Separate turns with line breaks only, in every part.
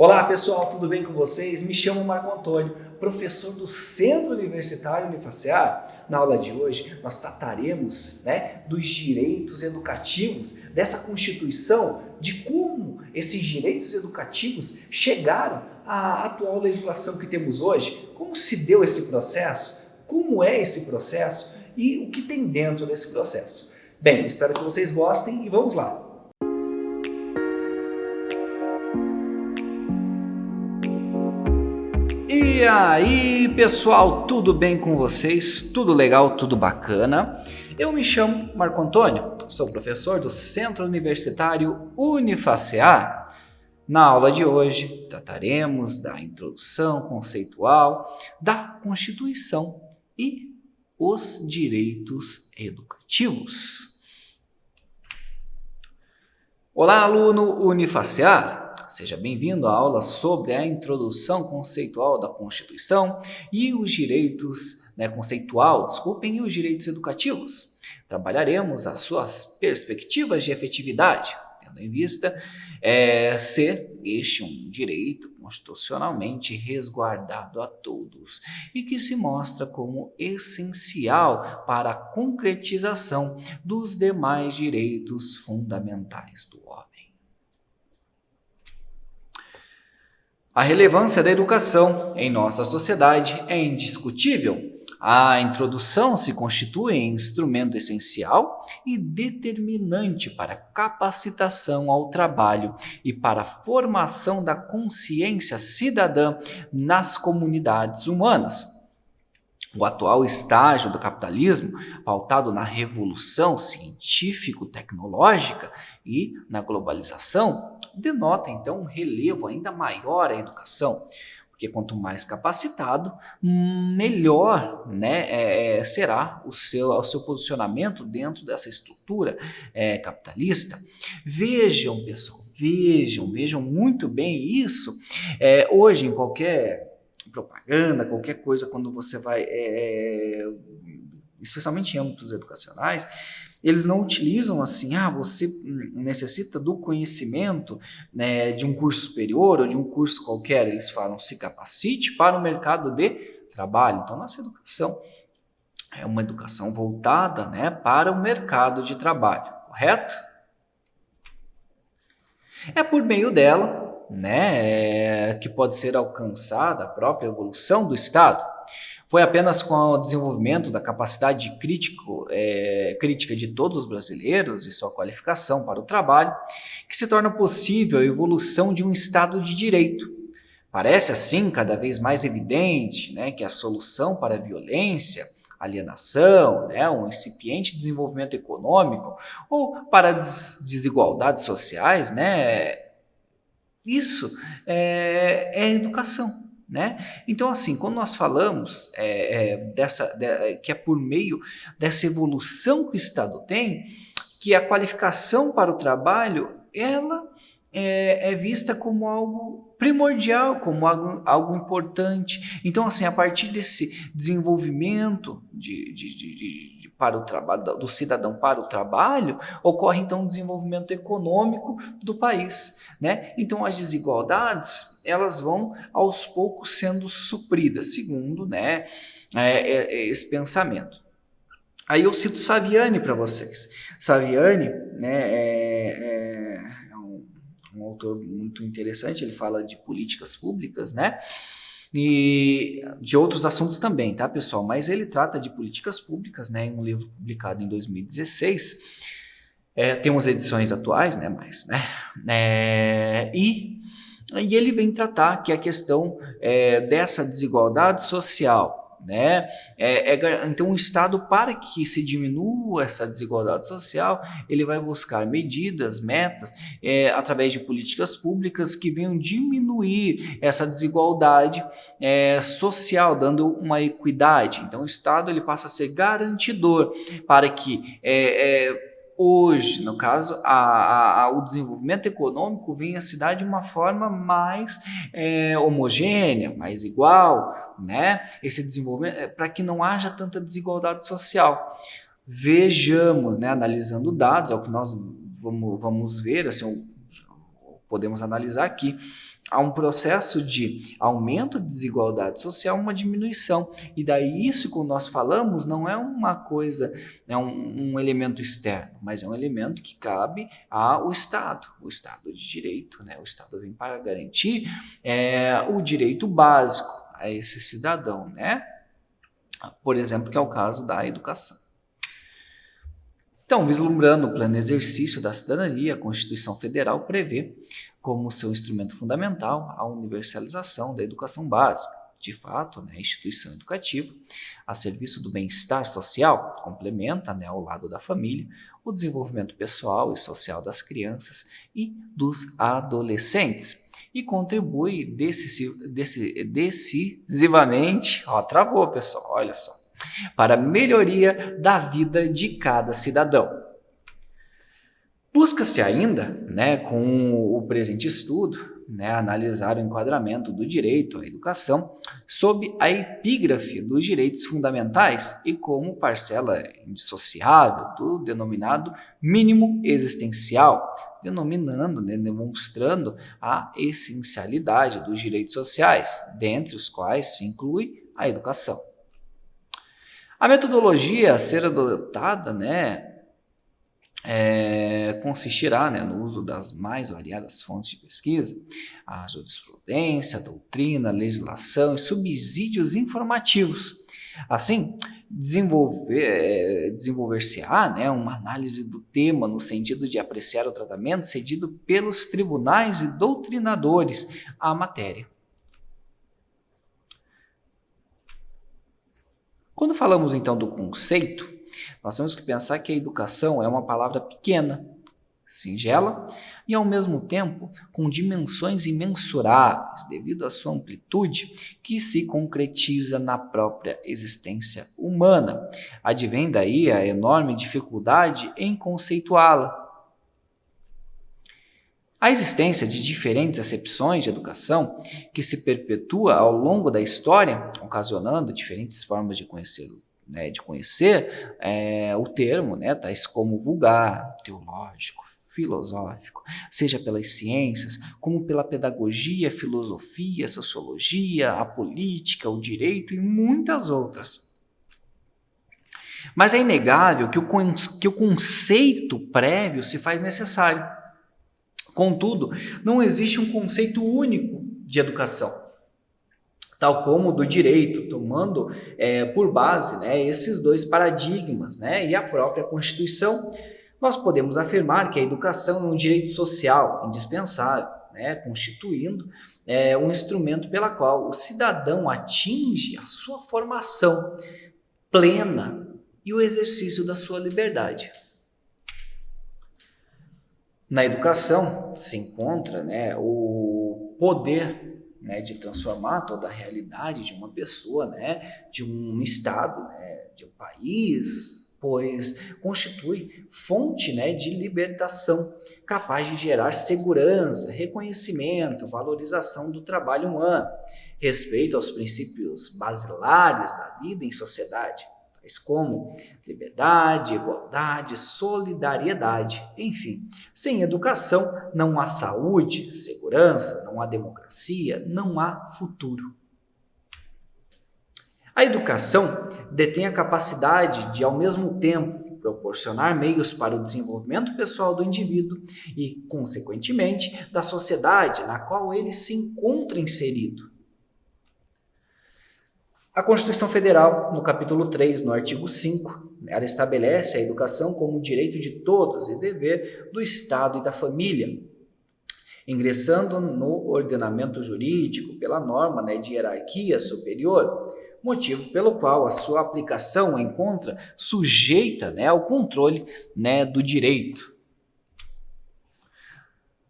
Olá pessoal, tudo bem com vocês? Me chamo Marco Antônio, professor do Centro Universitário Unifacear. Na aula de hoje nós trataremos dos direitos educativos dessa Constituição, de como esses direitos educativos chegaram à atual legislação que temos hoje, como se deu esse processo, como é esse processo e o que tem dentro desse processo. Bem, espero que vocês gostem e vamos lá. E aí pessoal, tudo bem com vocês? Tudo legal, tudo bacana? Eu me chamo Marco Antônio, sou professor do Centro Universitário Unifacear. Na aula de hoje trataremos da introdução conceitual da Constituição e os direitos educativos. Olá aluno Unifacear! Seja bem-vindo à aula sobre a introdução conceitual da Constituição e os direitos, e os direitos educativos. Trabalharemos as suas perspectivas de efetividade, tendo em vista ser este um direito constitucionalmente resguardado a todos e que se mostra como essencial para a concretização dos demais direitos fundamentais do homem. A relevância da educação em nossa sociedade é indiscutível. A introdução se constitui em instrumento essencial e determinante para a capacitação ao trabalho e para a formação da consciência cidadã nas comunidades humanas. O atual estágio do capitalismo, pautado na revolução científico-tecnológica e na globalização, denota então um relevo ainda maior à educação, porque quanto mais capacitado, melhor será o seu posicionamento dentro dessa estrutura capitalista. Vejam, pessoal, vejam muito bem isso. Hoje, em qualquer propaganda, qualquer coisa, quando você vai, especialmente em âmbitos educacionais, eles não utilizam assim, você necessita do conhecimento de um curso superior ou de um curso qualquer. Eles falam, se capacite para o mercado de trabalho. Então, nossa educação é uma educação voltada para o mercado de trabalho, correto? É por meio dela que pode ser alcançada a própria evolução do Estado. Foi apenas com o desenvolvimento da capacidade crítica de todos os brasileiros e sua qualificação para o trabalho que se torna possível a evolução de um Estado de direito. Parece assim cada vez mais evidente que a solução para a violência, alienação, um incipiente desenvolvimento econômico ou para as desigualdades sociais, isso é a educação. Então, assim, quando nós falamos que é por meio dessa evolução que o Estado tem, que a qualificação para o trabalho, ela é vista como algo primordial, como algo importante. Então, assim, a partir desse desenvolvimento para o trabalho, do cidadão para o trabalho, ocorre então um desenvolvimento econômico do país. Então as desigualdades elas vão aos poucos sendo supridas, segundo esse pensamento. Aí eu cito Saviani para vocês. Saviani é um autor muito interessante, ele fala de políticas públicas, e de outros assuntos também, tá, pessoal? Mas ele trata de políticas públicas, em um livro publicado em 2016. Temos edições atuais, e ele vem tratar que a questão dessa desigualdade social, então o Estado, para que se diminua essa desigualdade social, ele vai buscar medidas, metas, através de políticas públicas que venham diminuir essa desigualdade social, dando uma equidade. Então o Estado ele passa a ser garantidor para que hoje, no caso, o desenvolvimento econômico venha a se dar de uma forma mais homogênea, mais igual, esse desenvolvimento, para que não haja tanta desigualdade social. Vejamos, analisando dados, é o que nós vamos ver, assim, podemos analisar aqui, há um processo de aumento de desigualdade social, uma diminuição. E daí isso, quando nós falamos, não é uma coisa, é um elemento externo, mas é um elemento que cabe ao Estado, o Estado de Direito, né? O Estado vem para garantir o direito básico a esse cidadão, né? Por exemplo, que é o caso da educação. Então, vislumbrando o pleno exercício da cidadania, a Constituição Federal prevê como seu instrumento fundamental a universalização da educação básica. De fato, a instituição educativa, a serviço do bem-estar social, complementa, ao lado da família, o desenvolvimento pessoal e social das crianças e dos adolescentes e contribui decisivamente, travou pessoal, olha só, para a melhoria da vida de cada cidadão. Busca-se ainda, com o presente estudo, analisar o enquadramento do direito à educação sob a epígrafe dos direitos fundamentais e como parcela indissociável do denominado mínimo existencial, demonstrando a essencialidade dos direitos sociais, dentre os quais se inclui a educação. A metodologia a ser adotada, consistirá no uso das mais variadas fontes de pesquisa, a jurisprudência, a doutrina, a legislação e subsídios informativos. Assim, desenvolver-se-á uma análise do tema no sentido de apreciar o tratamento cedido pelos tribunais e doutrinadores à matéria. Quando falamos então do conceito, nós temos que pensar que a educação é uma palavra pequena, singela e ao mesmo tempo com dimensões imensuráveis devido à sua amplitude que se concretiza na própria existência humana. Advém daí a enorme dificuldade em conceituá-la. A existência de diferentes acepções de educação que se perpetua ao longo da história, ocasionando diferentes formas de conhecer o termo, tais como vulgar, teológico, filosófico, seja pelas ciências, como pela pedagogia, filosofia, sociologia, a política, o direito e muitas outras. Mas é inegável que o conceito prévio se faz necessário. Contudo, não existe um conceito único de educação, tal como o do direito, tomando por base esses dois paradigmas e a própria Constituição. Nós podemos afirmar que a educação é um direito social indispensável, constituindo um instrumento pela qual o cidadão atinge a sua formação plena e o exercício da sua liberdade. Na educação se encontra o poder de transformar toda a realidade de uma pessoa, de um estado, de um país, pois constitui fonte de libertação, capaz de gerar segurança, reconhecimento, valorização do trabalho humano, respeito aos princípios basilares da vida em sociedade, tais como liberdade, igualdade, solidariedade, enfim. Sem educação não há saúde, segurança, não há democracia, não há futuro. A educação detém a capacidade de, ao mesmo tempo, proporcionar meios para o desenvolvimento pessoal do indivíduo e, consequentemente, da sociedade na qual ele se encontra inserido. A Constituição Federal, no capítulo 3, no artigo 5, ela estabelece a educação como direito de todos e dever do Estado e da família, ingressando no ordenamento jurídico pela norma de hierarquia superior, motivo pelo qual a sua aplicação encontra sujeita ao controle do direito.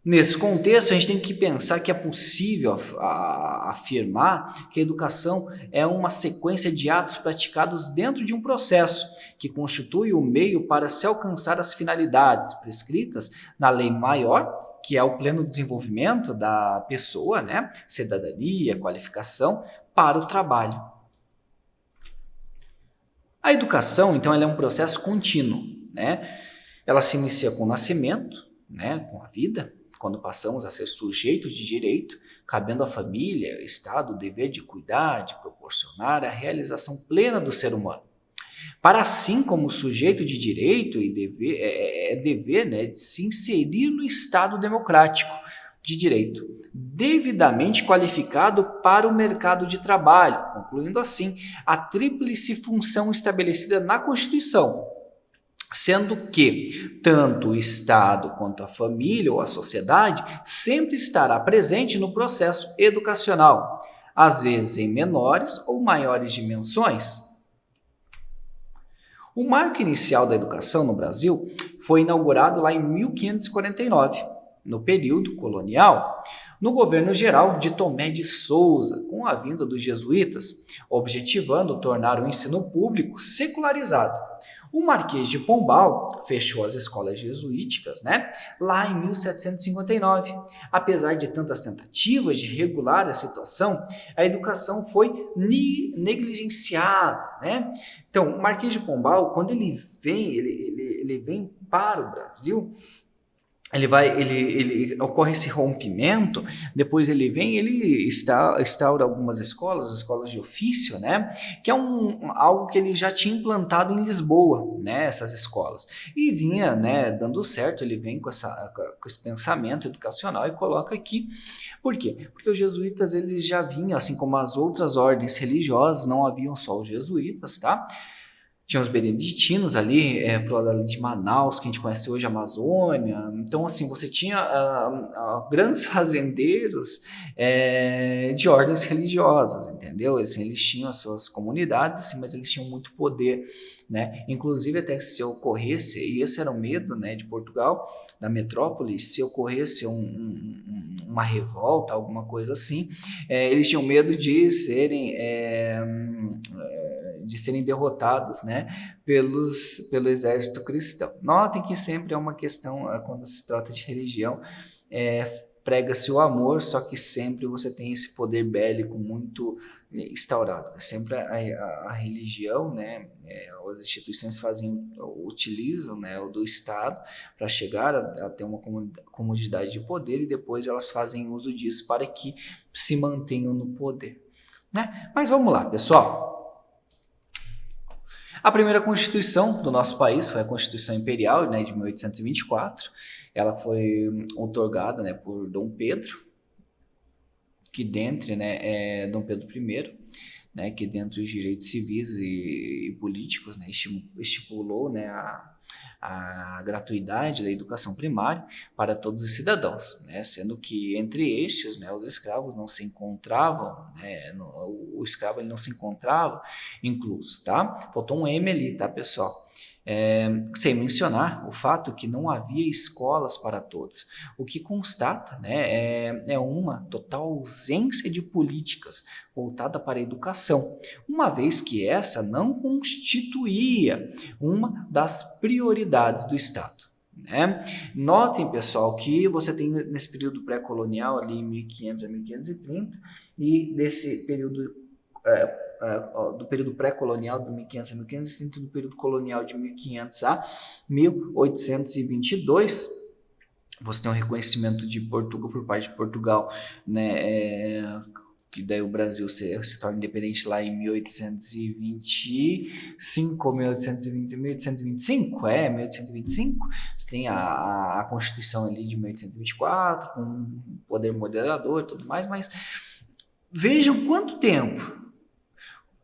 Nesse contexto, a gente tem que pensar que é possível afirmar que a educação é uma sequência de atos praticados dentro de um processo que constitui o meio para se alcançar as finalidades prescritas na lei maior, que é o pleno desenvolvimento da pessoa, cidadania, qualificação para o trabalho. A educação, então, ela é um processo contínuo, Ela se inicia com o nascimento, com a vida, quando passamos a ser sujeitos de direito, cabendo à família, Estado, o dever de cuidar, de proporcionar a realização plena do ser humano. Para assim como sujeito de direito e dever, né, de se inserir no Estado democrático de direito, devidamente qualificado para o mercado de trabalho, concluindo assim a tríplice função estabelecida na Constituição, sendo que tanto o Estado quanto a família ou a sociedade sempre estará presente no processo educacional, às vezes em menores ou maiores dimensões. O marco inicial da educação no Brasil foi inaugurado lá em 1549, no período colonial, no governo geral de Tomé de Souza, com a vinda dos jesuítas, objetivando tornar o ensino público secularizado. O Marquês de Pombal fechou as escolas jesuíticas, né, lá em 1759. Apesar de tantas tentativas de regular a situação, a educação foi negligenciada, né? Então, o Marquês de Pombal, quando ele vem para o Brasil, ocorre esse rompimento, depois ele vem, ele instaura algumas escolas de ofício, né, que é algo que ele já tinha implantado em Lisboa, né, essas escolas, e vinha, né, dando certo. Ele vem com esse pensamento educacional e coloca aqui. Por quê? Porque os jesuítas, eles já vinham, assim como as outras ordens religiosas, não haviam só os jesuítas, tá? Tinha os beneditinos ali, pro lado de Manaus, que a gente conhece hoje, a Amazônia. Então, assim, você tinha grandes fazendeiros de ordens religiosas, entendeu? Assim, eles tinham as suas comunidades, assim, mas eles tinham muito poder, né? Inclusive, até se ocorresse, e esse era o medo, né, de Portugal, da metrópole, se ocorresse uma revolta, alguma coisa assim, eles tinham medo de serem derrotados, né, pelo exército cristão. Notem que sempre é uma questão, quando se trata de religião, prega-se o amor, só que sempre você tem esse poder bélico muito instaurado. Sempre a religião, né, as instituições utilizam, né, o do Estado para chegar a ter uma comodidade de poder, e depois elas fazem uso disso para que se mantenham no poder, né? Mas vamos lá, pessoal. A primeira Constituição do nosso país foi a Constituição Imperial, né, de 1824. Ela foi outorgada, né, por Dom Pedro, que dentre, né, Dom Pedro I, né, que dentre os direitos civis e políticos, né, estipulou, né, a gratuidade da educação primária para todos os cidadãos, né, sendo que entre estes, né, os escravos não se encontravam, né, o escravo ele não se encontrava incluso, tá? Faltou um M ali, tá, pessoal? Sem mencionar o fato que não havia escolas para todos, o que constata, né, uma total ausência de políticas voltada para a educação, uma vez que essa não constituía uma das prioridades do Estado, né? Notem, pessoal, que você tem nesse período pré-colonial, ali em 1500 a 1530, e desse período do período pré-colonial de 1500 a 1530, do período colonial de 1500 a 1822, você tem um reconhecimento de Portugal por parte de Portugal, né, que daí o Brasil se torna independente lá em 1825, 1825, 1825, você tem a Constituição ali de 1824, com poder moderador e tudo mais, mas vejam quanto tempo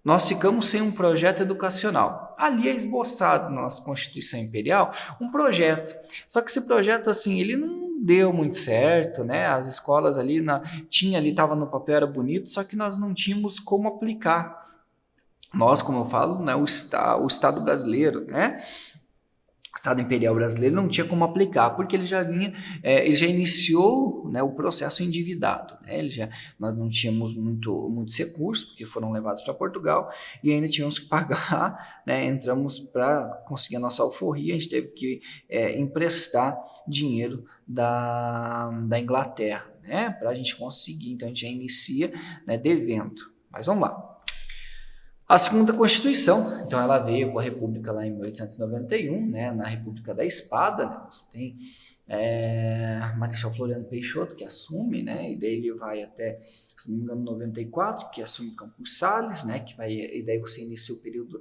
nós ficamos sem um projeto educacional. Ali é esboçado na nossa Constituição Imperial um projeto. Só que esse projeto, assim, ele não deu muito certo, né? As escolas ali, estava no papel, era bonito, só que nós não tínhamos como aplicar. Nós, como eu falo, né, o Estado brasileiro, né? O Estado Imperial Brasileiro não tinha como aplicar, porque ele já iniciou, né, o processo endividado, né? Nós não tínhamos muitos recursos, porque foram levados para Portugal, e ainda tínhamos que pagar, né? Entramos para conseguir a nossa alforria, a gente teve que emprestar dinheiro da Inglaterra, né, para a gente conseguir. Então a gente já inicia, né, devendo. Mas vamos lá. A segunda Constituição, então, ela veio com a República lá em 1891, né, na República da Espada, né, você tem Marechal Floriano Peixoto, que assume, né, e daí ele vai até, se não me engano, 94, que assume Campos Salles, né, que vai, e daí você inicia o período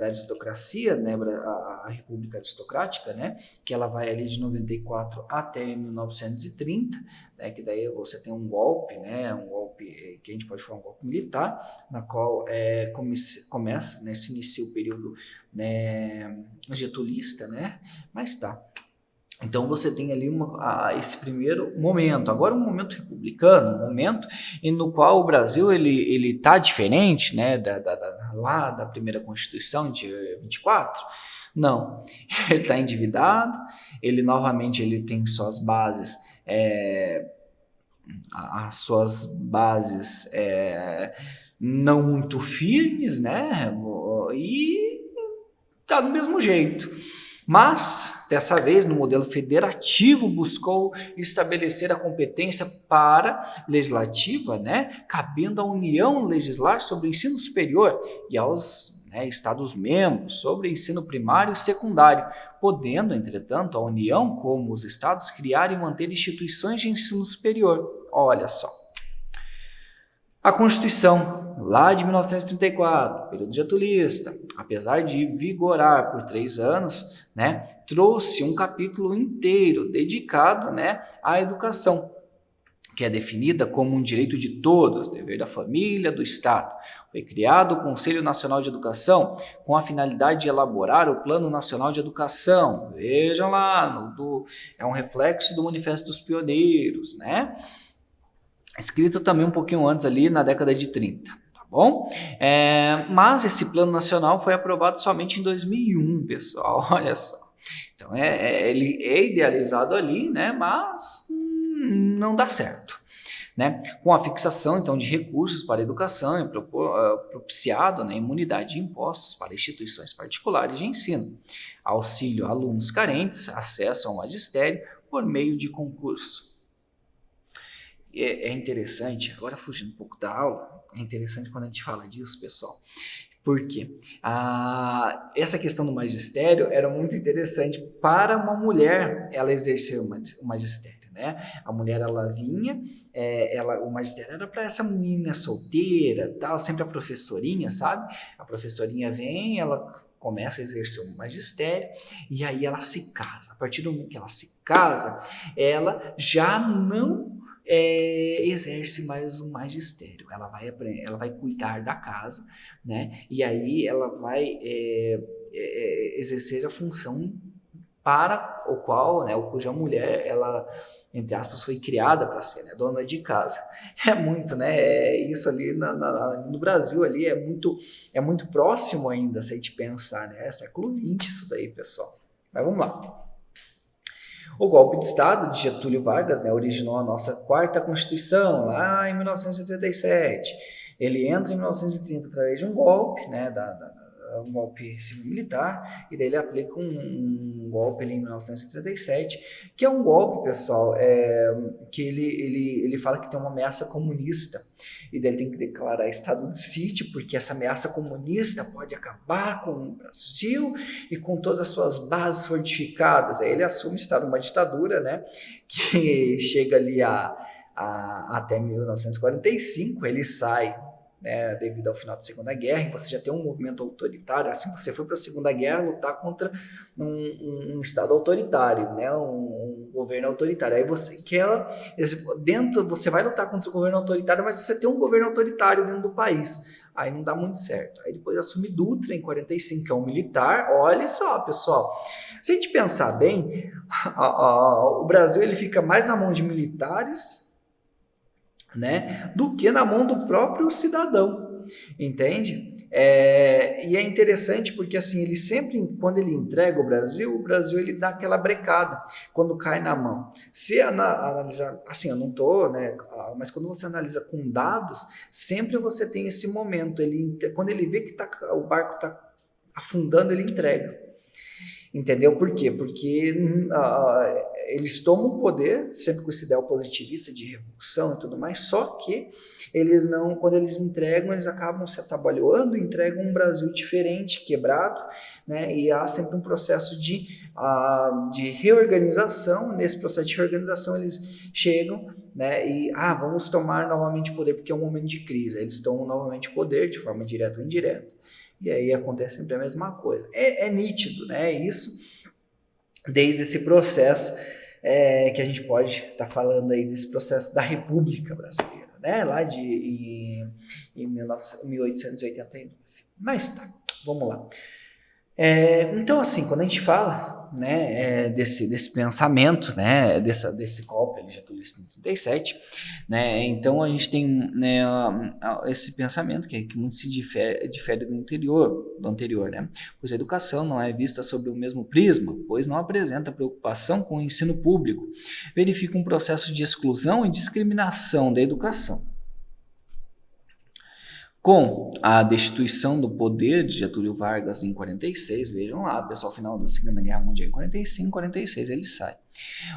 da aristocracia, né, a República Aristocrática, né, que ela vai ali de 94 até 1930, né, que daí você tem um golpe, né, um golpe que a gente pode falar um golpe militar, na qual começa, né, se inicia o período, né, getulista, né, mas tá. Então você tem ali esse primeiro momento. Agora um momento republicano, um momento no qual o Brasil ele está diferente, né, lá da primeira Constituição de 24. Não, ele está endividado, ele novamente ele tem suas bases, as suas bases não muito firmes, né, e está do mesmo jeito. Mas, dessa vez, no modelo federativo, buscou estabelecer a competência para legislativa, né, cabendo à União legislar sobre o ensino superior e aos Estados-membros sobre o ensino primário e secundário, podendo, entretanto, a União, como os Estados, criar e manter instituições de ensino superior. Olha só. A Constituição, lá de 1934, período getulista, apesar de vigorar por 3 anos, né, trouxe um capítulo inteiro dedicado, né, à educação, que é definida como um direito de todos, dever da família, do Estado. Foi criado o Conselho Nacional de Educação com a finalidade de elaborar o Plano Nacional de Educação. Vejam lá, é um reflexo do Manifesto dos Pioneiros, né? Escrito também um pouquinho antes ali na década de 30, tá bom? Mas esse plano nacional foi aprovado somente em 2001, pessoal, olha só. Então ele é idealizado ali, né? Mas não dá certo, né? Com a fixação então de recursos para a educação e propiciado, né, imunidade de impostos para instituições particulares de ensino, auxílio a alunos carentes, acesso ao magistério por meio de concurso. É interessante, agora fugindo um pouco da aula, é interessante quando a gente fala disso, pessoal, porque essa questão do magistério era muito interessante para uma mulher ela exercer o magistério, né? A mulher ela vinha, o magistério era para essa menina solteira, tal, sempre a professorinha, sabe? A professorinha vem, ela começa a exercer o magistério e aí ela se casa. A partir do momento que ela se casa, ela já não exerce mais o magistério, ela vai cuidar da casa, né? E aí ela vai exercer a função para o qual, né, cuja mulher, ela, entre aspas, foi criada para ser, né, dona de casa. É muito, né? Isso ali no Brasil ali é muito próximo ainda, se a gente pensar, né? É século XX isso daí, pessoal. Mas vamos lá. O golpe de Estado de Getúlio Vargas, né, originou a nossa quarta Constituição, lá em 1937. Ele entra em 1930 através de um golpe, né, um golpe civil-militar, e daí ele aplica um golpe ali em 1937, que é um golpe, pessoal, que ele fala que tem uma ameaça comunista, e daí ele tem que declarar estado de sítio, porque essa ameaça comunista pode acabar com o Brasil e com todas as suas bases fortificadas. Aí ele assume o estado, uma ditadura, né, que chega ali até 1945, ele sai, né, devido ao final da Segunda Guerra, e você já tem um movimento autoritário. Assim, você foi para a Segunda Guerra lutar contra um Estado autoritário, né, um governo autoritário. Aí você quer, você vai lutar contra o governo autoritário, mas você tem um governo autoritário dentro do país. Aí não dá muito certo. Aí depois assume Dutra em 45, que é um militar. Olha só, pessoal, se a gente pensar bem, o Brasil ele fica mais na mão de militares, né, do que na mão do próprio cidadão, entende? E é interessante porque assim, ele sempre, quando ele entrega o Brasil ele dá aquela brecada quando cai na mão. Se analisar, assim, eu não tô, né, mas quando você analisa com dados, sempre você tem esse momento, quando ele vê que o barco está afundando, ele entrega. Entendeu? Por quê? Porque eles tomam o poder, sempre com esse ideal positivista de revolução e tudo mais, só que eles não, quando eles entregam, eles acabam se atabalhoando, entregam um Brasil diferente, quebrado, né? E há sempre um processo de reorganização. Nesse processo de reorganização eles chegam, né, e vamos tomar novamente o poder, porque é um momento de crise. Eles tomam novamente o poder, de forma direta ou indireta, e aí acontece sempre a mesma coisa. É nítido, né, isso, desde esse processo que a gente pode estar falando aí desse processo da República Brasileira, né, lá em 1889. Mas tá, vamos lá. Então, assim, quando a gente fala, né, desse pensamento, né, desse golpe ali, Getúlio em 37, né, então a gente tem, né, esse pensamento que muito se difere do anterior, né, pois a educação não é vista sob o mesmo prisma, pois não apresenta preocupação com o ensino público, verifica um processo de exclusão e discriminação da educação. Com a destituição do poder de Getúlio Vargas em 46, vejam lá, pessoal, final da Segunda Guerra Mundial em 45, 46 ele sai.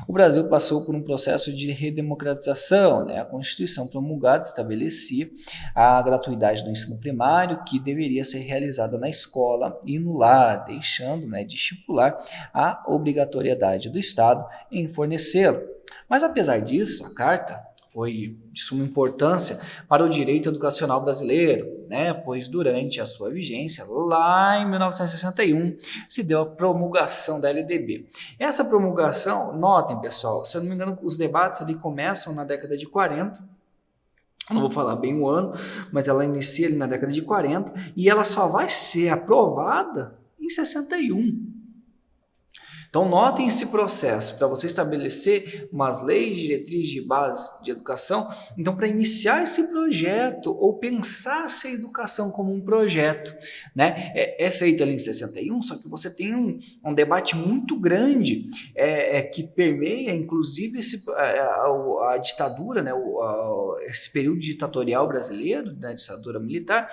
O Brasil passou por um processo de redemocratização, né? A Constituição promulgada estabelecia a gratuidade do ensino primário, que deveria ser realizada na escola e no lar, deixando, né, de estipular a obrigatoriedade do Estado em fornecê-lo. Mas apesar disso, a Carta foi de suma importância para o direito educacional brasileiro, né? Pois durante a sua vigência, lá em 1961, se deu a promulgação da LDB. Essa promulgação, notem pessoal, se eu não me engano, os debates ali começam na década de 40, eu não vou falar bem o ano, mas ela inicia ali na década de 40 e ela só vai ser aprovada em 61. Então, notem esse processo para você estabelecer umas leis, diretrizes de base de educação. Então, para iniciar esse projeto ou pensar essa educação como um projeto, né, é feito ali em 61, só que você tem um debate muito grande que permeia, inclusive, a ditadura, né, esse período ditatorial brasileiro, da ditadura militar.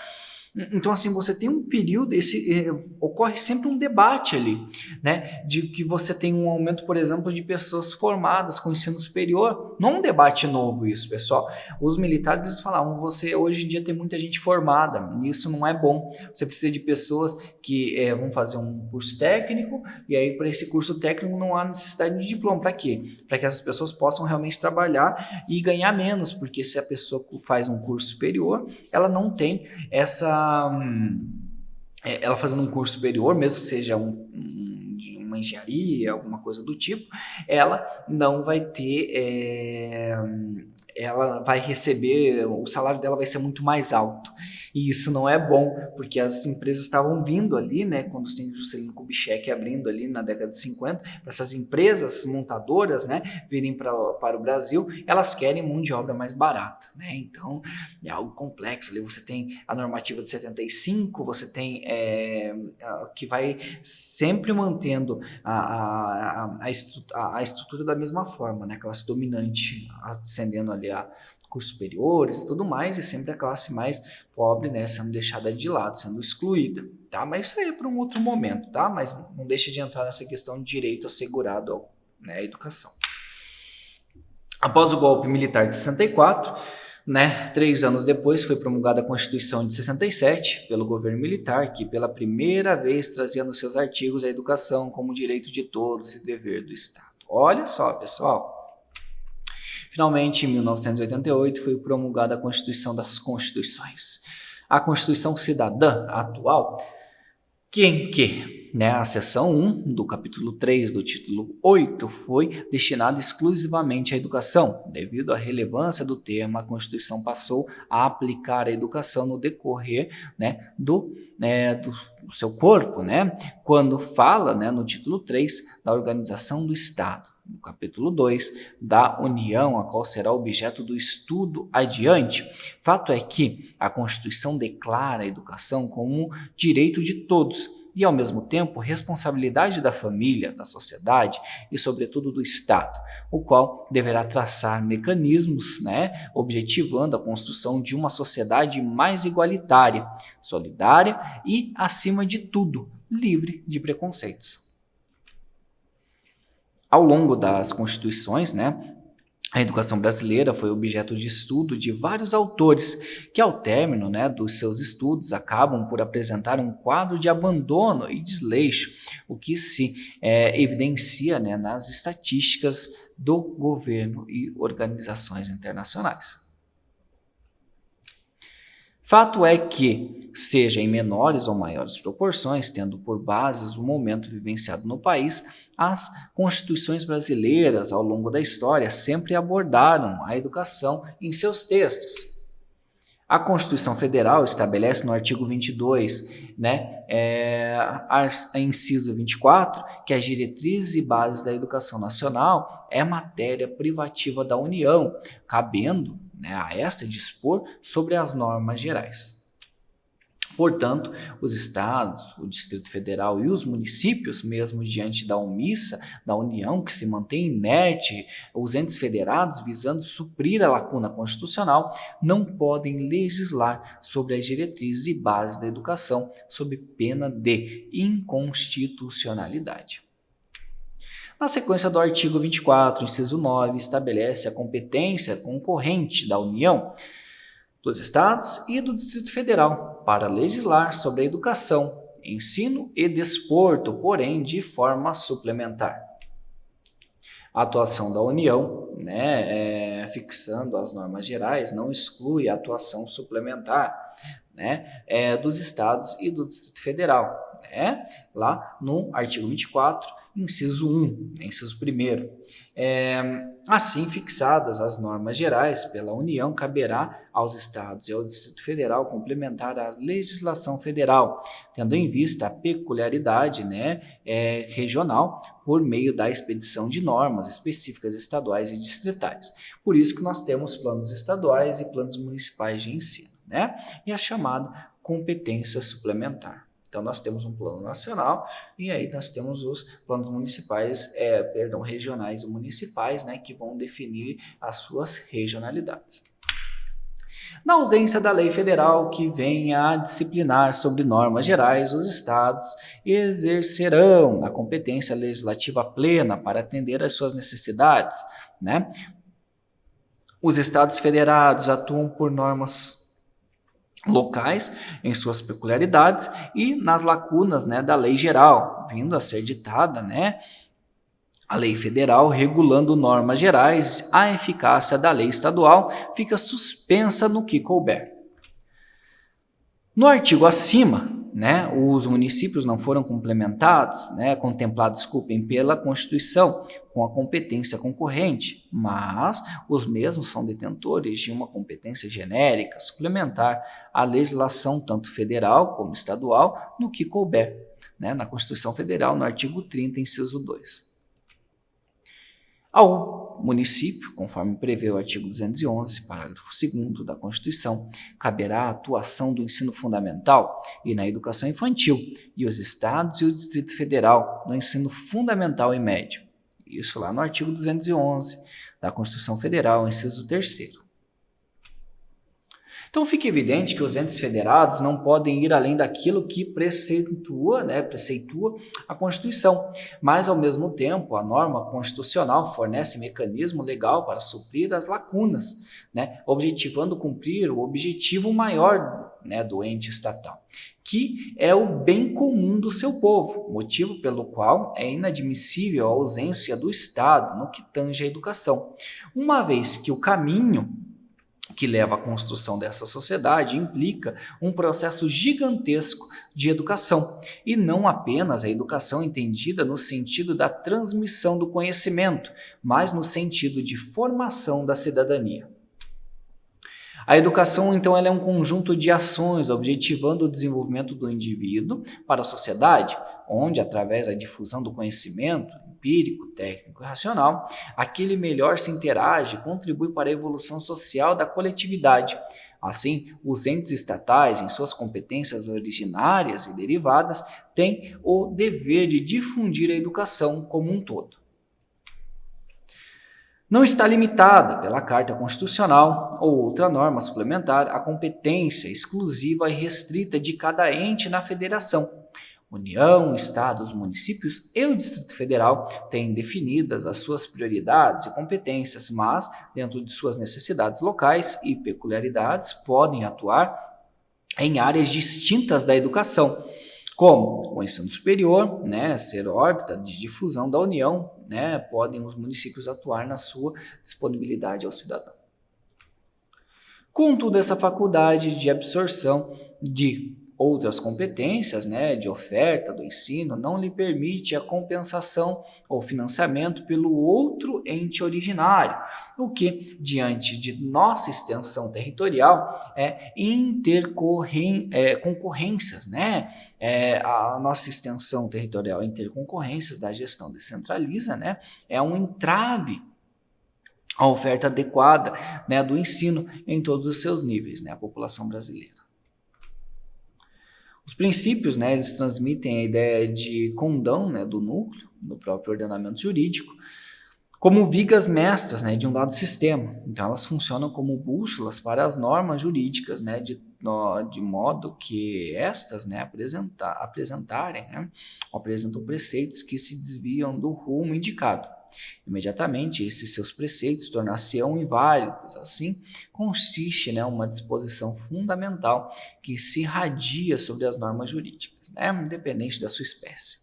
Então, assim, você tem um período, ocorre sempre um debate ali, né, de que você tem um aumento, por exemplo, de pessoas formadas com ensino superior. Não é um debate novo isso, pessoal. Os militares eles falavam, hoje em dia tem muita gente formada, e isso não é bom. Você precisa de pessoas que vão fazer um curso técnico, e aí para esse curso técnico não há necessidade de diploma. Para quê? Para que essas pessoas possam realmente trabalhar e ganhar menos, porque se a pessoa faz um curso superior, ela não tem ela fazendo um curso superior, mesmo que seja uma engenharia, alguma coisa do tipo, ela não vai ter, ela vai receber, o salário dela vai ser muito mais alto. E isso não é bom, porque as empresas estavam vindo ali, né, quando tem o Juscelino Kubitschek abrindo ali na década de 50, para essas empresas montadoras, né, virem para o Brasil, elas querem mão de obra mais barata, né, então é algo complexo. Ali você tem a normativa de 75, você tem que vai sempre mantendo a estrutura da mesma forma, né, classe dominante ascendendo ali a cursos superiores e tudo mais, e sempre a classe mais pobre, né, sendo deixada de lado, sendo excluída, tá? Mas isso aí é para um outro momento, tá? Mas não deixa de entrar nessa questão de direito assegurado, né, à educação. Após o golpe militar de 64, né, 3 anos depois foi promulgada a Constituição de 67 pelo governo militar, que pela primeira vez trazia nos seus artigos a educação como direito de todos e dever do Estado. Olha só, pessoal. Finalmente, em 1988, foi promulgada a Constituição das Constituições. A Constituição Cidadã atual, né, a seção 1 do capítulo 3 do título 8 foi destinada exclusivamente à educação. Devido à relevância do tema, a Constituição passou a aplicar a educação no decorrer, né, do seu corpo, né, quando fala, né, no título 3 da organização do Estado. No capítulo 2, da União, a qual será objeto do estudo adiante. Fato é que a Constituição declara a educação como direito de todos e, ao mesmo tempo, responsabilidade da família, da sociedade e, sobretudo, do Estado, o qual deverá traçar mecanismos, né, objetivando a construção de uma sociedade mais igualitária, solidária e, acima de tudo, livre de preconceitos. Ao longo das constituições, né, a educação brasileira foi objeto de estudo de vários autores que, ao término, né, dos seus estudos, acabam por apresentar um quadro de abandono e desleixo, o que se evidencia, né, nas estatísticas do governo e organizações internacionais. Fato é que, seja em menores ou maiores proporções, tendo por bases o momento vivenciado no país, as constituições brasileiras, ao longo da história, sempre abordaram a educação em seus textos. A Constituição Federal estabelece no artigo 22, né, inciso 24, que as diretrizes e bases da educação nacional é matéria privativa da União, cabendo, né, a esta dispor sobre as normas gerais. Portanto, os estados, o Distrito Federal e os municípios, mesmo diante da omissa da União, que se mantém inerte, os entes federados, visando suprir a lacuna constitucional, não podem legislar sobre as diretrizes e bases da educação, sob pena de inconstitucionalidade. Na sequência do artigo 24, inciso 9, estabelece a competência concorrente da União, dos Estados e do Distrito Federal para legislar sobre a educação, ensino e desporto, porém de forma suplementar. A atuação da União, né, fixando as normas gerais, não exclui a atuação suplementar, né, dos Estados e do Distrito Federal, né, lá no artigo 24, inciso 1, inciso 1º. Assim fixadas as normas gerais pela União, caberá aos Estados e ao Distrito Federal complementar a legislação federal, tendo em vista a peculiaridade, né, regional, por meio da expedição de normas específicas estaduais e distritais. Por isso que nós temos planos estaduais e planos municipais de ensino, né, e a chamada competência suplementar. Então, nós temos um plano nacional e aí nós temos os planos municipais, regionais e municipais, né, que vão definir as suas regionalidades. Na ausência da lei federal que venha a disciplinar sobre normas gerais, os estados exercerão a competência legislativa plena para atender às suas necessidades, né? Os estados federados atuam por normas locais em suas peculiaridades e nas lacunas, né, da lei geral, vindo a ser ditada, né, a lei federal regulando normas gerais, a eficácia da lei estadual fica suspensa no que couber. No artigo acima, né, os municípios não foram contemplados, pela Constituição com a competência concorrente, mas os mesmos são detentores de uma competência genérica suplementar à legislação tanto federal como estadual no que couber, né, na Constituição Federal, no artigo 30, inciso 2. Ao município, conforme prevê o artigo 211, parágrafo 2º da Constituição, caberá a atuação do ensino fundamental e na educação infantil, e os estados e o Distrito Federal no ensino fundamental e médio. Isso lá no artigo 211 da Constituição Federal, inciso 3º. Então fica evidente que os entes federados não podem ir além daquilo que preceitua a Constituição, mas ao mesmo tempo a norma constitucional fornece mecanismo legal para suprir as lacunas, né, objetivando cumprir o objetivo maior, né, do ente estatal, que é o bem comum do seu povo, motivo pelo qual é inadmissível a ausência do Estado no que tange à educação, uma vez que o caminho que leva à construção dessa sociedade implica um processo gigantesco de educação, e não apenas a educação entendida no sentido da transmissão do conhecimento, mas no sentido de formação da cidadania. A educação, então, ela é um conjunto de ações objetivando o desenvolvimento do indivíduo para a sociedade, onde, através da difusão do conhecimento empírico, técnico e racional, aquele melhor se interage e contribui para a evolução social da coletividade. Assim, os entes estatais, em suas competências originárias e derivadas, têm o dever de difundir a educação como um todo. Não está limitada pela Carta Constitucional ou outra norma suplementar a competência exclusiva e restrita de cada ente na federação. União, Estados, municípios e o Distrito Federal têm definidas as suas prioridades e competências, mas, dentro de suas necessidades locais e peculiaridades, podem atuar em áreas distintas da educação, como o ensino superior, né, ser órbita de difusão da União, né, podem os municípios atuar na sua disponibilidade ao cidadão. Contudo, essa faculdade de absorção de outras competências, né, de oferta do ensino, não lhe permite a compensação ou financiamento pelo outro ente originário, o que, diante de nossa extensão territorial, concorrências, né? A nossa extensão territorial interconcorrências da gestão descentraliza, né, é um entrave à oferta adequada, né, do ensino em todos os seus níveis, né, a população brasileira. Os princípios, né, eles transmitem a ideia de condão, né, do núcleo, do próprio ordenamento jurídico, como vigas mestras, né, de um dado sistema. Então, elas funcionam como bússolas para as normas jurídicas, né, de modo que estas, né, apresentam preceitos que se desviam do rumo indicado. Imediatamente, esses seus preceitos tornar-se-ão inválidos. Assim, consiste, né, uma disposição fundamental que se irradia sobre as normas jurídicas, né, independente da sua espécie,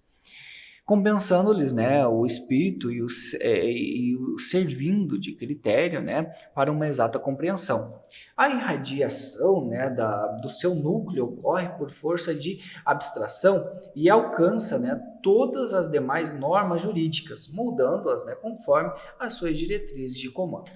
compensando-lhes, né, o espírito e o servindo de critério, né, para uma exata compreensão. A irradiação, né, do seu núcleo ocorre por força de abstração e alcança, né, todas as demais normas jurídicas, moldando-as, né, conforme as suas diretrizes de comando.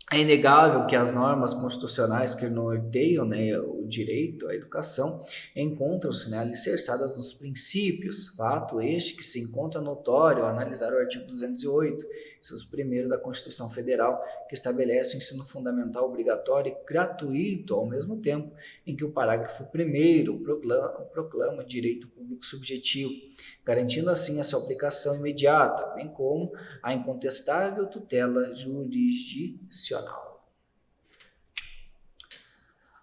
É inegável que as normas constitucionais que norteiam, né, o direito à educação encontram-se, né, alicerçadas nos princípios, fato este que se encontra notório ao analisar o artigo 208, inciso 1º da Constituição Federal, que estabelece o ensino fundamental obrigatório e gratuito ao mesmo tempo, em que o parágrafo 1º proclama direito público subjetivo, garantindo assim a sua aplicação imediata, bem como a incontestável tutela jurisdicional.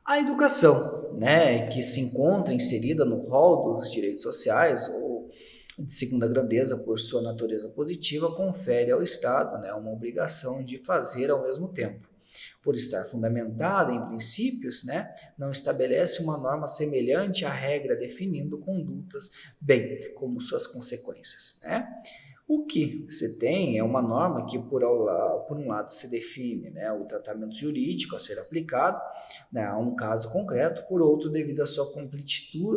A educação, né, que se encontra inserida no rol dos direitos sociais ou de segunda grandeza por sua natureza positiva, confere ao Estado, né, uma obrigação de fazer ao mesmo tempo. Por estar fundamentada em princípios, né, não estabelece uma norma semelhante à regra definindo condutas, bem como suas consequências, né? O que se tem é uma norma que, por um lado, se define, né, o tratamento jurídico a ser aplicado, né, a um caso concreto, por outro, devido à sua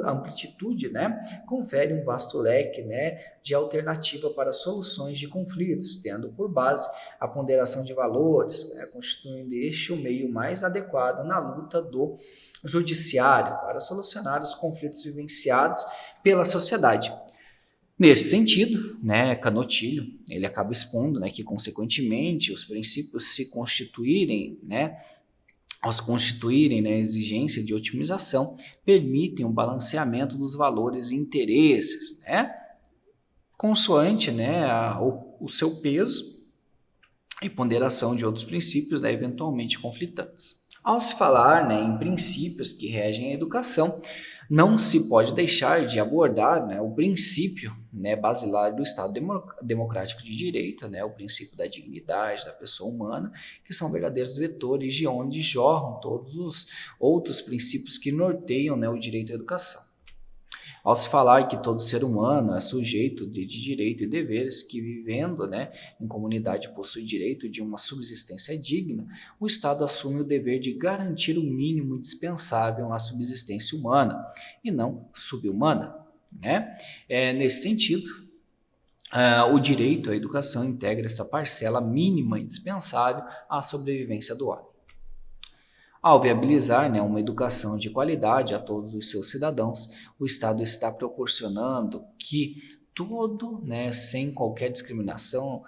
amplitude, né, confere um vasto leque, né, de alternativa para soluções de conflitos, tendo por base a ponderação de valores, né, constituindo este o meio mais adequado na luta do judiciário para solucionar os conflitos vivenciados pela sociedade. Nesse sentido, né, Canotilho, ele acaba expondo, né, que, consequentemente, os princípios ao constituírem, né, a exigência de otimização, permitem um balanceamento dos valores e interesses, né, consoante, né, o seu peso e ponderação de outros princípios, né, eventualmente conflitantes. Ao se falar, né, em princípios que regem a educação, não se pode deixar de abordar, né, o princípio, né, basilar do Estado democrático de direito, né, o princípio da dignidade da pessoa humana, que são verdadeiros vetores de onde jorram todos os outros princípios que norteiam, né, o direito à educação. Ao se falar que todo ser humano é sujeito de direito e deveres, que vivendo, né, em comunidade possui direito de uma subsistência digna, o Estado assume o dever de garantir o mínimo indispensável à subsistência humana e não subhumana, né? Nesse sentido, o direito à educação integra essa parcela mínima indispensável à sobrevivência do homem. Ao viabilizar, né, uma educação de qualidade a todos os seus cidadãos, o Estado está proporcionando que todo, né, sem qualquer discriminação,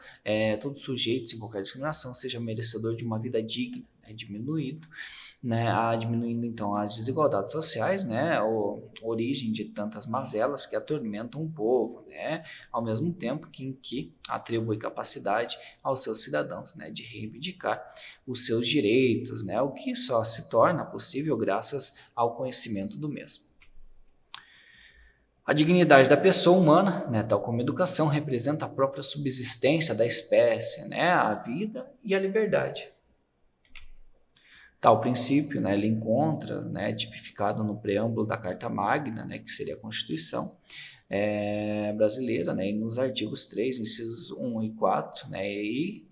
todo sujeito sem qualquer discriminação seja merecedor de uma vida digna, né, diminuindo então as desigualdades sociais, né, a origem de tantas mazelas que atormentam o povo, né, ao mesmo tempo que atribui capacidade aos seus cidadãos, né, de reivindicar os seus direitos, né, o que só se torna possível graças ao conhecimento do mesmo. A dignidade da pessoa humana, né, tal como a educação, representa a própria subsistência da espécie, né, a vida e a liberdade. Tal princípio, né, ele encontra, né, tipificado no preâmbulo da Carta Magna, né, que seria a Constituição brasileira, né, e nos artigos 3, incisos 1 e 4, né, e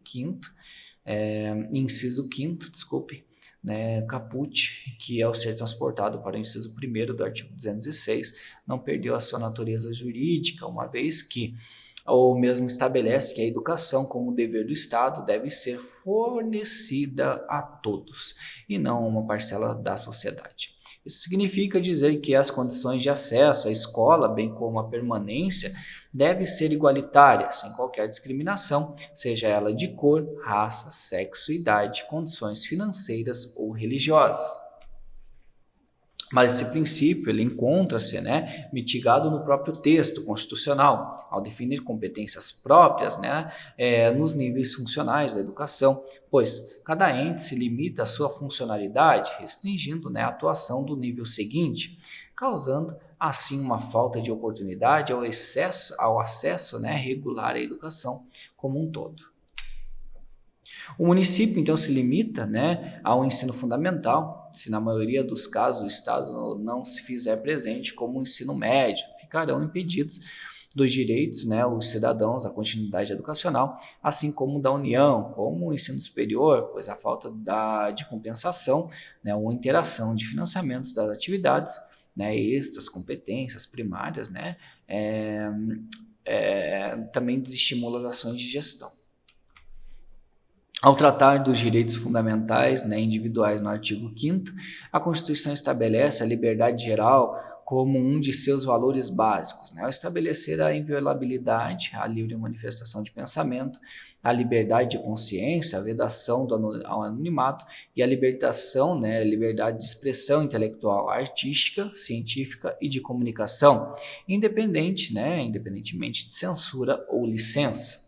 inciso 5º, desculpe, né, caput, que ao ser transportado para o inciso 1º do artigo 206, não perdeu a sua natureza jurídica, uma vez que ou mesmo estabelece que a educação como dever do Estado deve ser fornecida a todos, e não a uma parcela da sociedade. Isso significa dizer que as condições de acesso à escola, bem como a permanência, devem ser igualitárias, sem qualquer discriminação, seja ela de cor, raça, sexo, idade, condições financeiras ou religiosas. Mas esse princípio ele encontra-se, né, mitigado no próprio texto constitucional, ao definir competências próprias, né, nos níveis funcionais da educação, pois cada ente se limita à sua funcionalidade, restringindo, né, a atuação do nível seguinte, causando assim uma falta de oportunidade ao acesso, né, regular à educação como um todo. O município, então, se limita, né, ao ensino fundamental, se na maioria dos casos o Estado não se fizer presente como o ensino médio, ficarão impedidos dos direitos, né, os cidadãos à continuidade educacional, assim como da União, como o ensino superior, pois a falta de compensação, né, ou interação de financiamentos das atividades, né, extras, competências primárias, né, também desestimula as ações de gestão. Ao tratar dos direitos fundamentais, né, individuais no artigo 5º, a Constituição estabelece a liberdade geral como um de seus valores básicos, né, ao estabelecer a inviolabilidade, a livre manifestação de pensamento, a liberdade de consciência, a vedação ao anonimato e a libertação, né, a liberdade de expressão intelectual, artística, científica e de comunicação, independentemente de censura ou licença.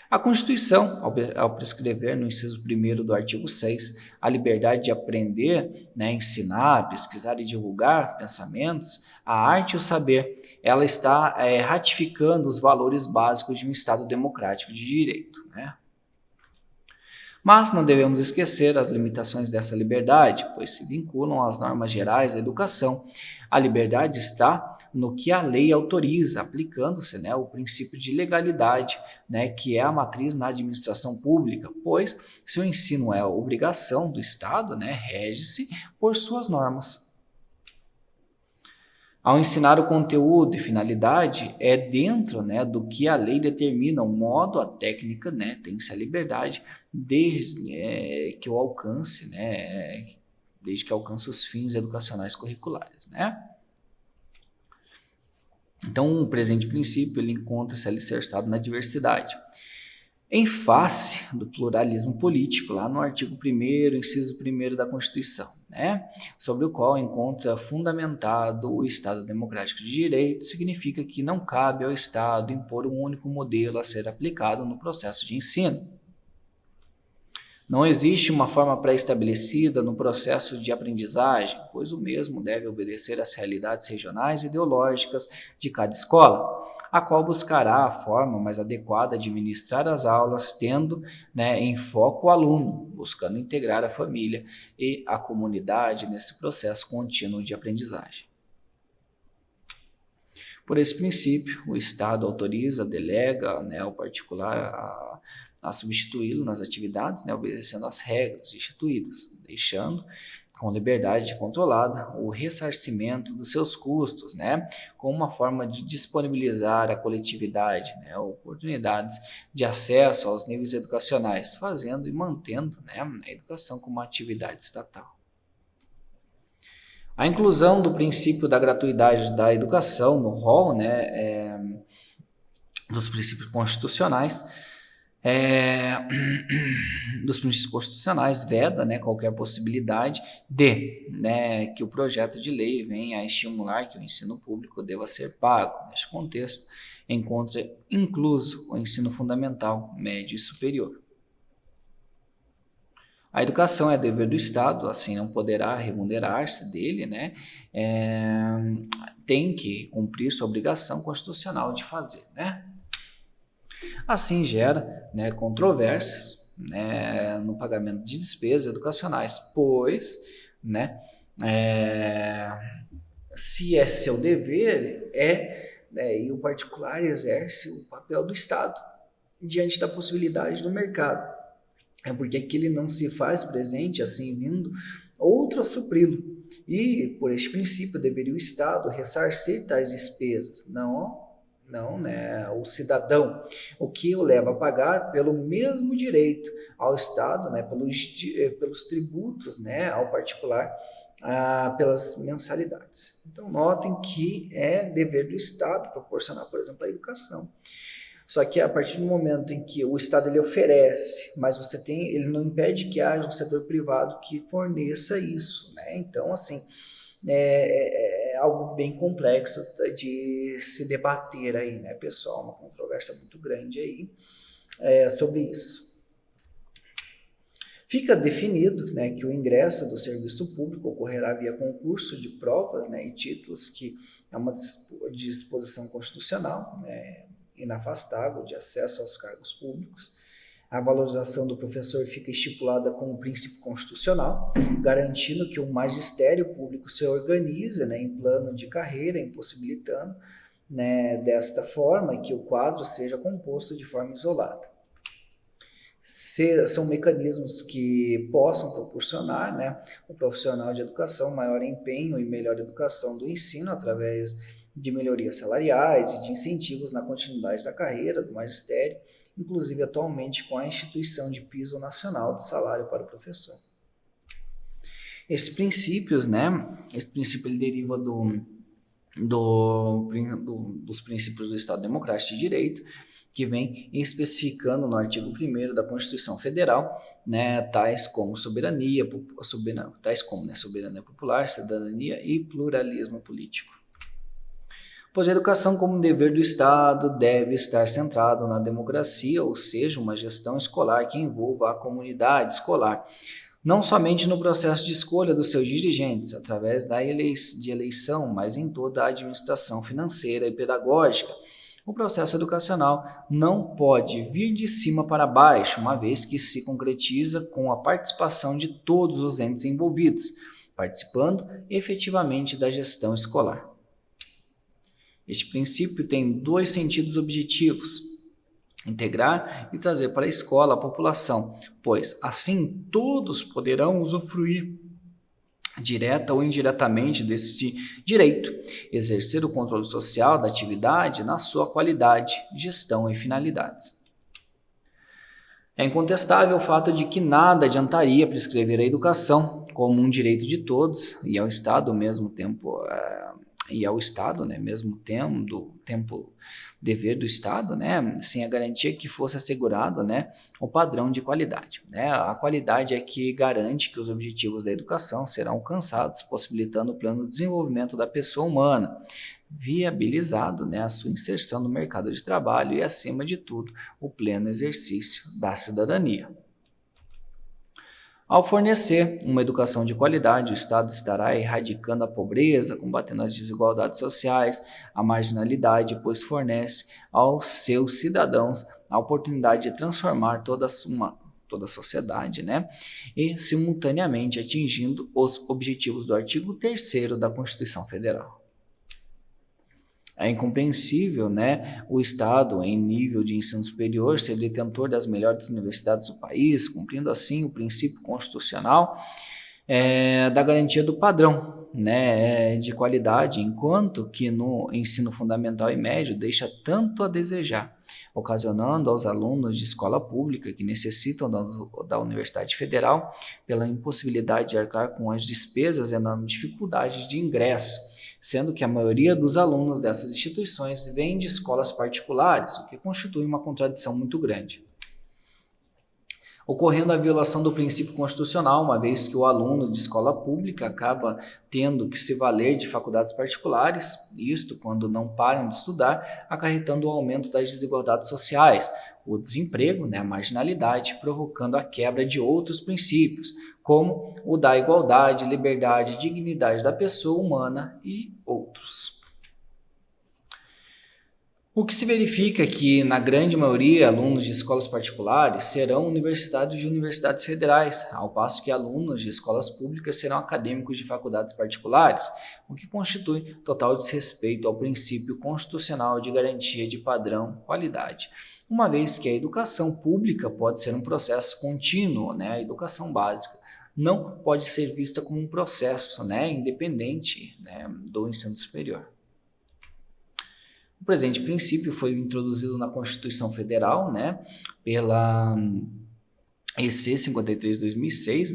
A Constituição, ao prescrever no inciso 1º do artigo 6 a liberdade de aprender, né, ensinar, pesquisar e divulgar pensamentos, a arte e o saber, ela está ratificando os valores básicos de um Estado democrático de direito, né? Mas não devemos esquecer as limitações dessa liberdade, pois se vinculam às normas gerais da educação. A liberdade está no que a lei autoriza, aplicando-se, né, o princípio de legalidade, né, que é a matriz na administração pública, pois se o ensino é obrigação do Estado, né, rege-se por suas normas. Ao ensinar o conteúdo e finalidade, é dentro, né, do que a lei determina, o modo, a técnica, né, tem-se a liberdade desde que alcance os fins educacionais curriculares, né? Então, o presente princípio ele encontra-se alicerçado na diversidade. Em face do pluralismo político, lá no artigo 1º, inciso 1º da Constituição, né, sobre o qual encontra fundamentado o Estado Democrático de Direito, significa que não cabe ao Estado impor um único modelo a ser aplicado no processo de ensino. Não existe uma forma pré-estabelecida no processo de aprendizagem, pois o mesmo deve obedecer às realidades regionais e ideológicas de cada escola, a qual buscará a forma mais adequada de ministrar as aulas, tendo, né, em foco o aluno, buscando integrar a família e a comunidade nesse processo contínuo de aprendizagem. Por esse princípio, o Estado autoriza, delega, né, ao particular a substituí-lo nas atividades, né, obedecendo às regras instituídas, deixando com liberdade controlada o ressarcimento dos seus custos, né, como uma forma de disponibilizar à coletividade, né, oportunidades de acesso aos níveis educacionais, fazendo e mantendo, né, a educação como uma atividade estatal. A inclusão do princípio da gratuidade da educação no rol, né, dos princípios constitucionais, veda, né, qualquer possibilidade de, né, que o projeto de lei venha a estimular que o ensino público deva ser pago. Neste contexto, encontra incluso o ensino fundamental, médio e superior. A educação é dever do Estado, assim não poderá remunerar-se dele, né? Tem que cumprir sua obrigação constitucional de fazer, né? Assim gera, né, controvérsias, né, no pagamento de despesas educacionais, pois, né, se é seu dever, e o particular exerce o papel do Estado diante da possibilidade do mercado. É porque aqui ele não se faz presente, assim vindo outro a supri-lo. E, por este princípio, deveria o Estado ressarcir tais despesas, não, né, o cidadão, o que o leva a pagar pelo mesmo direito ao Estado, né, pelos tributos, né, ao particular, pelas mensalidades. Então, notem que é dever do Estado proporcionar, por exemplo, a educação. Só que a partir do momento em que o Estado ele oferece, mas ele não impede que haja um setor privado que forneça isso, né? Então, assim, é algo bem complexo de se debater aí, né, pessoal? Uma controvérsia muito grande aí sobre isso. Fica definido, né, que o ingresso do serviço público ocorrerá via concurso de provas, né, e títulos, que é uma disposição constitucional, né, inafastável de acesso aos cargos públicos. A valorização do professor fica estipulada como princípio constitucional, garantindo que o magistério público se organize, né, em plano de carreira, impossibilitando, né, desta forma que o quadro seja composto de forma isolada. São mecanismos que possam proporcionar, né, o profissional de educação maior empenho e melhor educação do ensino através de melhorias salariais e de incentivos na continuidade da carreira do magistério, inclusive atualmente com a instituição de piso nacional de salário para o professor. Esses princípios, né, esse princípio ele deriva dos princípios do Estado Democrático de Direito, que vem especificando no artigo 1º da Constituição Federal, né, tais como soberania popular, cidadania e pluralismo político. Pois a educação como dever do Estado deve estar centrado na democracia, ou seja, uma gestão escolar que envolva a comunidade escolar, não somente no processo de escolha dos seus dirigentes, através de eleição, mas em toda a administração financeira e pedagógica. O processo educacional não pode vir de cima para baixo, uma vez que se concretiza com a participação de todos os entes envolvidos, participando efetivamente da gestão escolar. Este princípio tem dois sentidos objetivos: integrar e trazer para a escola a população, pois assim todos poderão usufruir direta ou indiretamente desse direito, exercer o controle social da atividade na sua qualidade, gestão e finalidades. É incontestável o fato de que nada adiantaria prescrever a educação como um direito de todos e ao Estado ao mesmo tempo mesmo tempo dever do Estado, né, sem a garantia que fosse assegurado, né, o padrão de qualidade, né? A qualidade é que garante que os objetivos da educação serão alcançados, possibilitando o pleno desenvolvimento da pessoa humana, viabilizado, né, a sua inserção no mercado de trabalho e, acima de tudo, o pleno exercício da cidadania. Ao fornecer uma educação de qualidade, o Estado estará erradicando a pobreza, combatendo as desigualdades sociais, a marginalidade, pois fornece aos seus cidadãos a oportunidade de transformar toda a sociedade, né? E simultaneamente atingindo os objetivos do artigo 3º da Constituição Federal. É incompreensível, né, o Estado, em nível de ensino superior, ser detentor das melhores universidades do país, cumprindo assim o princípio constitucional da garantia do padrão, né, de qualidade, enquanto que no ensino fundamental e médio deixa tanto a desejar, ocasionando aos alunos de escola pública que necessitam da Universidade Federal, pela impossibilidade de arcar com as despesas, enormes dificuldades de ingresso, sendo que a maioria dos alunos dessas instituições vem de escolas particulares, o que constitui uma contradição muito grande. ocorrendo a violação do princípio constitucional, uma vez que o aluno de escola pública acaba tendo que se valer de faculdades particulares, isto quando não param de estudar, acarretando o aumento das desigualdades sociais, o desemprego, a marginalidade, provocando a quebra de outros princípios, como o da igualdade, liberdade e dignidade da pessoa humana e outros. O que se verifica é que, na grande maioria, alunos de escolas particulares serão universitários de universidades federais, ao passo que alunos de escolas públicas serão acadêmicos de faculdades particulares, o que constitui total desrespeito ao princípio constitucional de garantia de padrão qualidade, uma vez que a educação pública pode ser um processo contínuo, a educação básica não pode ser vista como um processo independente do ensino superior. O presente princípio foi introduzido na Constituição Federal, pela EC 53 de 2006,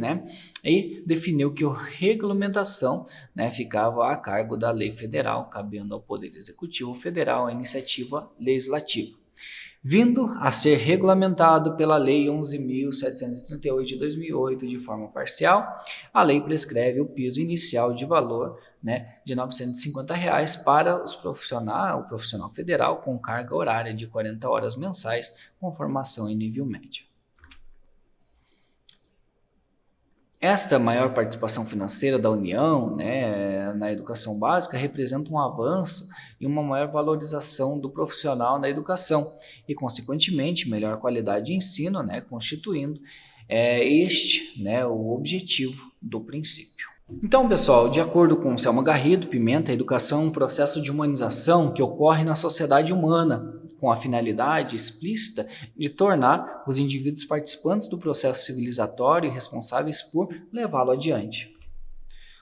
e definiu que a regulamentação ficava a cargo da lei federal, cabendo ao Poder Executivo Federal a iniciativa legislativa. Vindo a ser regulamentado pela Lei 11.738 de 2008 de forma parcial, a lei prescreve o piso inicial de valor de R$ 950 para o profissional federal com carga horária de 40 horas mensais com formação em nível médio. Esta maior participação financeira da União na educação básica representa um avanço e uma maior valorização do profissional na educação e, consequentemente, melhor qualidade de ensino, constituindo o objetivo do princípio. Então, pessoal, de acordo com Selma Garrido Pimenta, a educação é um processo de humanização que ocorre na sociedade humana, com a finalidade explícita de tornar os indivíduos participantes do processo civilizatório e responsáveis por levá-lo adiante.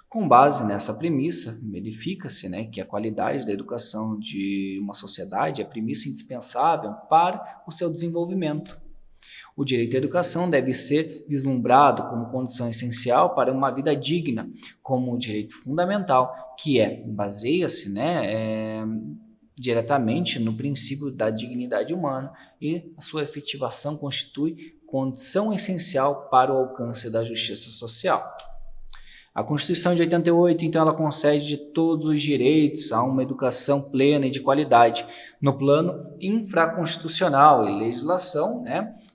Com base nessa premissa, verifica-se que a qualidade da educação de uma sociedade é a premissa indispensável para o seu desenvolvimento. O direito à educação deve ser vislumbrado como condição essencial para uma vida digna, como direito fundamental, que baseia-se diretamente no princípio da dignidade humana e a sua efetivação constitui condição essencial para o alcance da justiça social. A Constituição de 88, então, ela concede todos os direitos a uma educação plena e de qualidade. No plano infraconstitucional e legislação,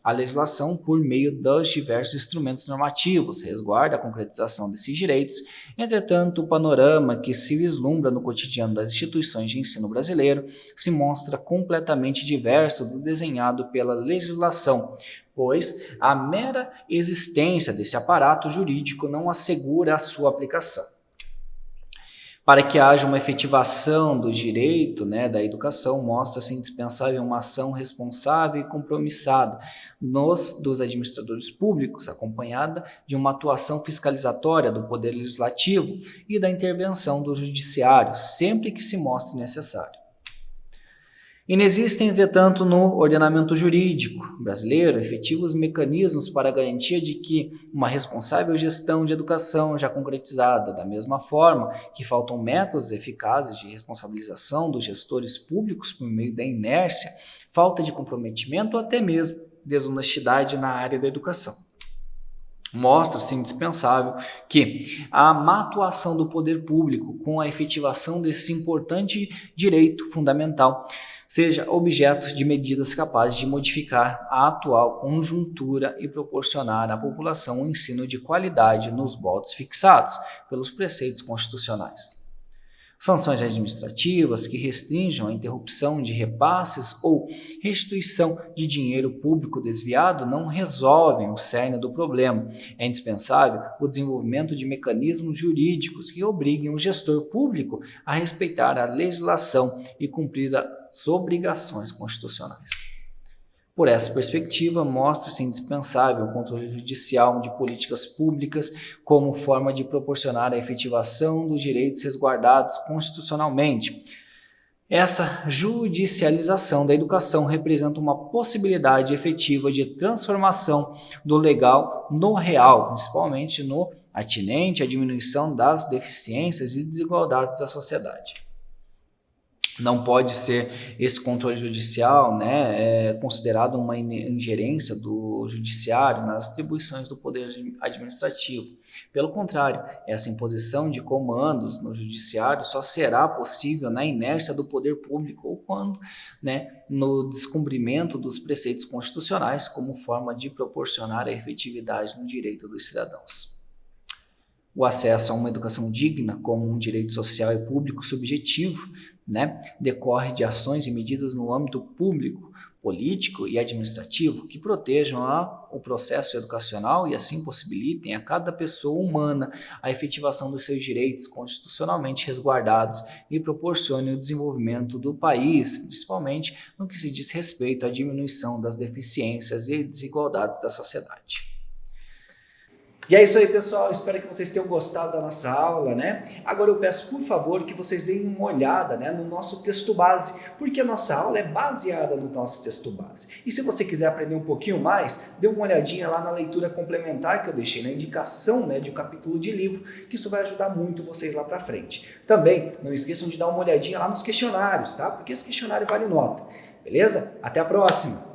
a legislação, por meio dos diversos instrumentos normativos, resguarda a concretização desses direitos. Entretanto, o panorama que se vislumbra no cotidiano das instituições de ensino brasileiro se mostra completamente diverso do desenhado pela legislação, pois a mera existência desse aparato jurídico não assegura a sua aplicação. Para que haja uma efetivação do direito da educação, mostra-se indispensável uma ação responsável e compromissada dos administradores públicos, acompanhada de uma atuação fiscalizatória do Poder Legislativo e da intervenção do Judiciário, sempre que se mostre necessário. Inexistem, entretanto, no ordenamento jurídico brasileiro efetivos mecanismos para a garantia de que uma responsável gestão de educação já concretizada, da mesma forma que faltam métodos eficazes de responsabilização dos gestores públicos por meio da inércia, falta de comprometimento ou até mesmo desonestidade na área da educação. Mostra-se indispensável que a má atuação do poder público com a efetivação desse importante direito fundamental seja objeto de medidas capazes de modificar a atual conjuntura e proporcionar à população um ensino de qualidade nos moldes fixados pelos preceitos constitucionais. Sanções administrativas que restringam a interrupção de repasses ou restituição de dinheiro público desviado não resolvem o cerne do problema. É indispensável o desenvolvimento de mecanismos jurídicos que obriguem o gestor público a respeitar a legislação e cumprir as obrigações constitucionais. Por essa perspectiva, mostra-se indispensável o controle judicial de políticas públicas como forma de proporcionar a efetivação dos direitos resguardados constitucionalmente. Essa judicialização da educação representa uma possibilidade efetiva de transformação do legal no real, principalmente no atinente à diminuição das deficiências e desigualdades da sociedade. Não pode ser esse controle judicial, né, considerado uma ingerência do judiciário nas atribuições do poder administrativo. Pelo contrário, essa imposição de comandos no judiciário só será possível na inércia do poder público ou quando, né, no descumprimento dos preceitos constitucionais como forma de proporcionar a efetividade no direito dos cidadãos. O acesso a uma educação digna como um direito social e público subjetivo, né, decorre de ações e medidas no âmbito público, político e administrativo que protejam o processo educacional e assim possibilitem a cada pessoa humana a efetivação dos seus direitos constitucionalmente resguardados e proporcionem o desenvolvimento do país, principalmente no que se diz respeito à diminuição das deficiências e desigualdades da sociedade. E é isso aí, pessoal. Espero que vocês tenham gostado da nossa aula, né? Agora eu peço, por favor, que vocês deem uma olhada, né, no nosso texto base, porque a nossa aula é baseada no nosso texto base. E se você quiser aprender um pouquinho mais, dê uma olhadinha lá na leitura complementar que eu deixei na indicação, né, de um capítulo de livro, que isso vai ajudar muito vocês lá para frente. Também não esqueçam de dar uma olhadinha lá nos questionários, tá? Porque esse questionário vale nota. Beleza? Até a próxima!